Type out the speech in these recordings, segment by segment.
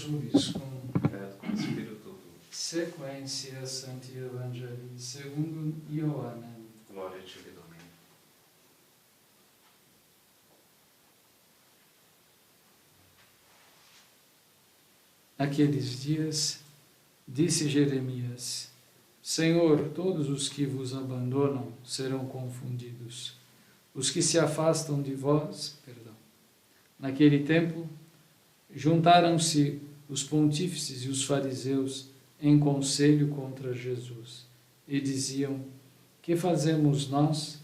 vobiscum, et cum spiritu tuo, sequentia Sancti Evangelii secundum Ioannem. gloria tibi, Domine. Naqueles dias, disse Jeremias: Senhor, todos os que vos abandonam serão confundidos. Os que se afastam de vós, Naquele tempo, juntaram-se os pontífices e os fariseus em conselho contra Jesus e diziam: Que fazemos nós?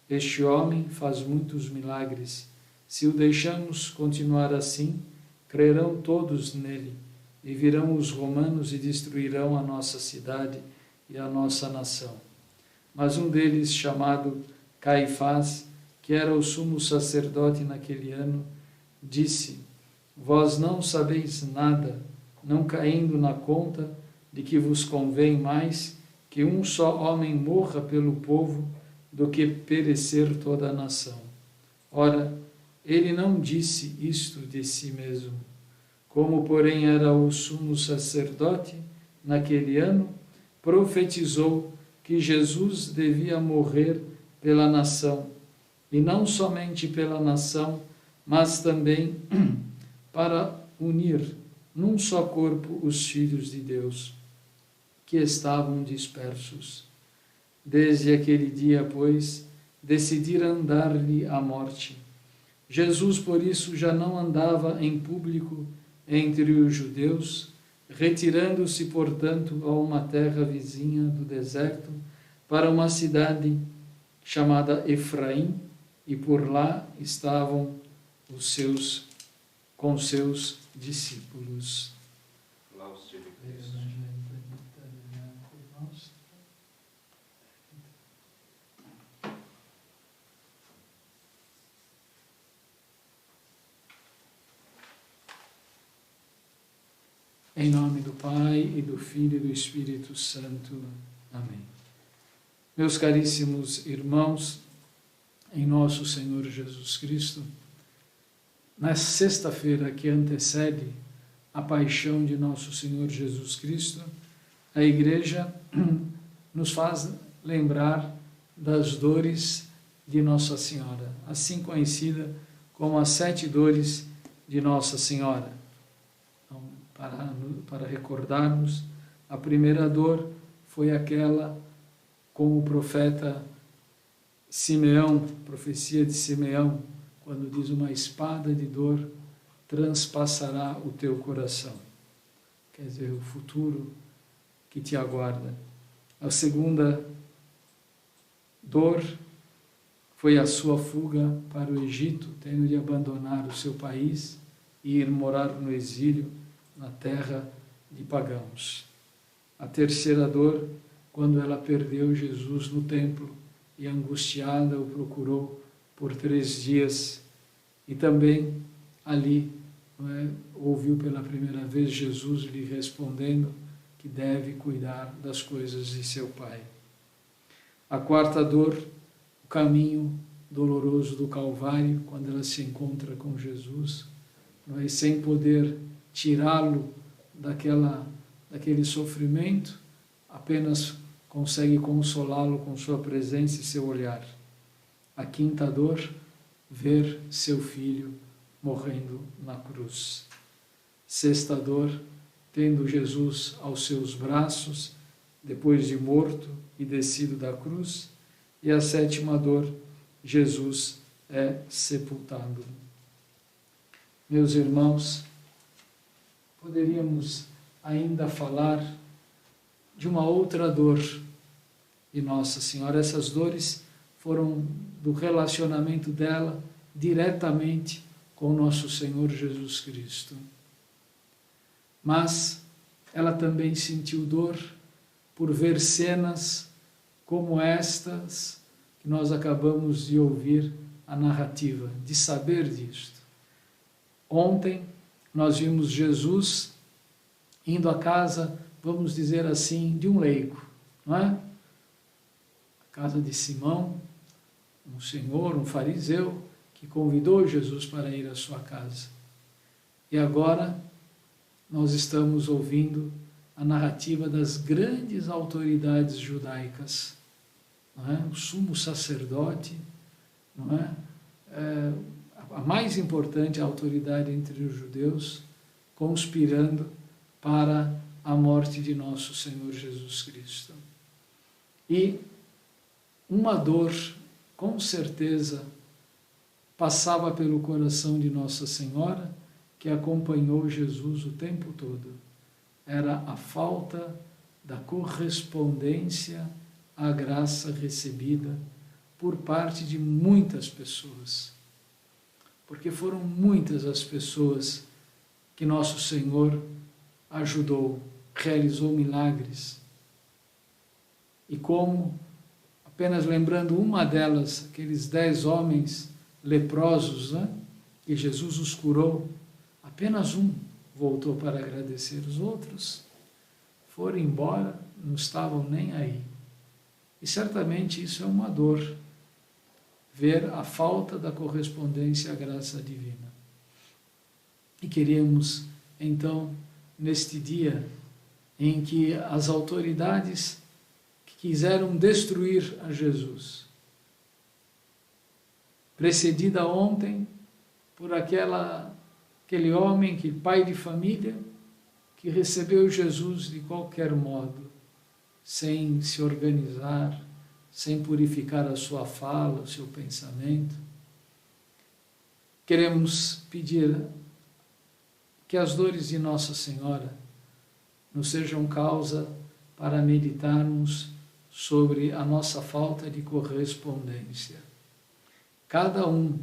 Este homem faz muitos milagres. Se o deixamos continuar assim, crerão todos nele, e virão os romanos e destruirão a nossa cidade e a nossa nação. Mas um deles, chamado Caifás, que era o sumo sacerdote naquele ano, disse: Vós não sabeis nada, não caindo na conta de que vos convém mais que um só homem morra pelo povo do que perecer toda a nação. Ora, ele não disse isto de si mesmo. Como, porém, era o sumo sacerdote naquele ano, profetizou que Jesus devia morrer pela nação, e não somente pela nação, mas também para unir num só corpo os filhos de Deus, que estavam dispersos. Desde aquele dia, pois, decidiram dar-lhe a morte. Jesus, por isso, já não andava em público entre os judeus, retirando-se, portanto, a uma terra vizinha do deserto, para uma cidade chamada Efraim, e por lá estavam com seus discípulos. Laus tibi, Cristo. Em nome do Pai, e do Filho e do Espírito Santo. Amém. Meus caríssimos irmãos, em nosso Senhor Jesus Cristo, na sexta-feira que antecede a paixão de nosso Senhor Jesus Cristo, a Igreja nos faz lembrar das dores de Nossa Senhora, assim conhecida como as 7 dores de Nossa Senhora. Então, para recordarmos, a primeira dor foi aquela com o profeta Simeão, profecia de Simeão, quando diz: uma espada de dor transpassará o teu coração. Quer dizer, o futuro que te aguarda. A segunda dor foi a sua fuga para o Egito, tendo de abandonar o seu país e ir morar no exílio, na terra de pagãos. A terceira dor, quando ela perdeu Jesus no templo e angustiada o procurou por 3 dias, e também ali ouviu pela primeira vez Jesus lhe respondendo que deve cuidar das coisas de seu Pai. A quarta dor, o caminho doloroso do Calvário, quando ela se encontra com Jesus, sem poder tirá-lo daquele sofrimento, apenas consegue consolá-lo com sua presença e seu olhar. A quinta dor, ver seu filho morrendo na cruz. Sexta dor, tendo Jesus aos seus braços, depois de morto e descido da cruz. E a sétima dor, Jesus é sepultado. Meus irmãos, poderíamos ainda falar de uma outra dor de Nossa Senhora. Essas dores foram do relacionamento dela diretamente com nosso Senhor Jesus Cristo. Mas ela também sentiu dor por ver cenas como estas que nós acabamos de ouvir a narrativa, de saber disto. Ontem nós vimos Jesus indo à casa, vamos dizer assim, de um leigo, não é? A casa de Simão, um senhor, um fariseu, que convidou Jesus para ir à sua casa. E agora nós estamos ouvindo a narrativa das grandes autoridades judaicas, não é? O sumo sacerdote, não é? A mais importante autoridade entre os judeus, conspirando para a morte de nosso Senhor Jesus Cristo. E uma dor, com certeza, passava pelo coração de Nossa Senhora, que acompanhou Jesus o tempo todo. Era a falta da correspondência à graça recebida por parte de muitas pessoas. Porque foram muitas as pessoas que Nosso Senhor ajudou, realizou milagres. E como, apenas lembrando uma delas, aqueles 10 homens leprosos, né, que Jesus os curou, apenas um voltou para agradecer. Os outros foram embora, não estavam nem aí. E certamente isso é uma dor, ver a falta da correspondência à graça divina. E queremos, então, neste dia em que as autoridades que quiseram destruir a Jesus, precedida ontem por aquele homem, que pai de família, que recebeu Jesus de qualquer modo, sem se organizar, sem purificar a sua fala, o seu pensamento. Queremos pedir que as dores de Nossa Senhora nos sejam causa para meditarmos sobre a nossa falta de correspondência. Cada um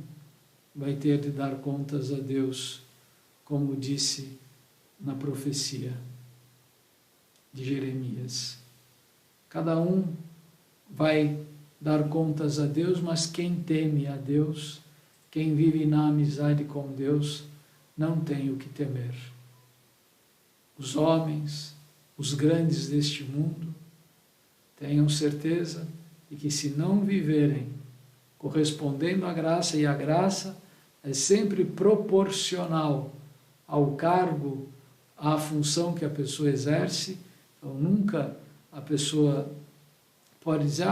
vai ter de dar contas a Deus, como disse na profecia de Jeremias. Cada um vai dar contas a Deus, mas quem teme a Deus, quem vive na amizade com Deus, não tem o que temer. Os homens, os grandes deste mundo, tenham certeza de que se não viverem correspondendo à graça, e a graça é sempre proporcional ao cargo, à função que a pessoa exerce, então nunca a pessoa pode dizer,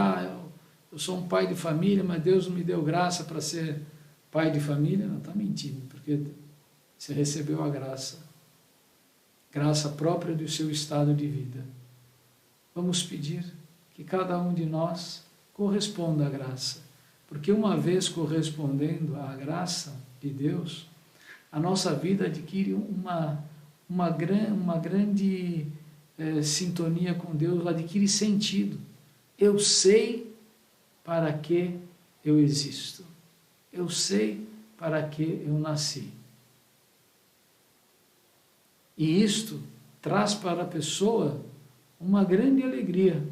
eu sou um pai de família, mas Deus não me deu graça para ser pai de família. Não, está mentindo, porque você recebeu a graça própria do seu estado de vida. Vamos pedir que cada um de nós corresponda à graça, porque uma vez correspondendo à graça de Deus, a nossa vida adquire uma grande sintonia com Deus, adquire sentido. Eu sei para que eu existo. Eu sei para que eu nasci. E isto traz para a pessoa uma grande alegria.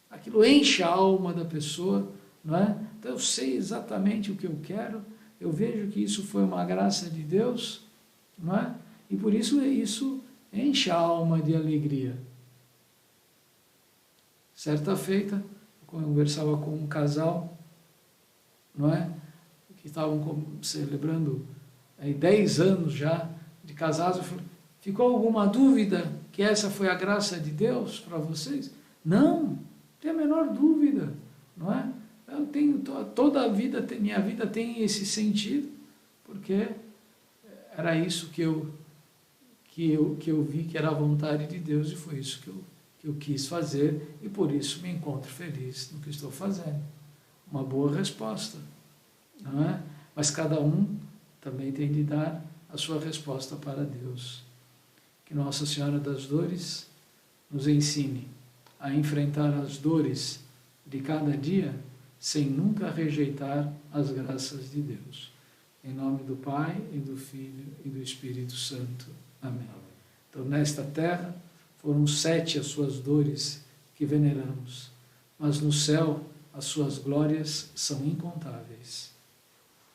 Aquilo enche a alma da pessoa, não é? Então eu sei exatamente o que eu quero, eu vejo que isso foi uma graça de Deus, não é? E por isso enche a alma de alegria. Certa feita, eu conversava com um casal, não é? Que estavam celebrando 10 anos já de casados. Eu falei, ficou alguma dúvida que essa foi a graça de Deus para vocês? Não tem a menor dúvida, não é? Eu tenho toda a vida, minha vida tem esse sentido, porque era isso que eu vi que era a vontade de Deus, e foi isso que eu quis fazer, e por isso me encontro feliz no que estou fazendo. Uma boa resposta, não é? Mas cada um também tem de dar a sua resposta para Deus. Que Nossa Senhora das Dores nos ensine a enfrentar as dores de cada dia sem nunca rejeitar as graças de Deus. Em nome do Pai, e do Filho, e do Espírito Santo. Amém. Então, nesta terra, foram 7 as suas dores que veneramos, mas no céu as suas glórias são incontáveis.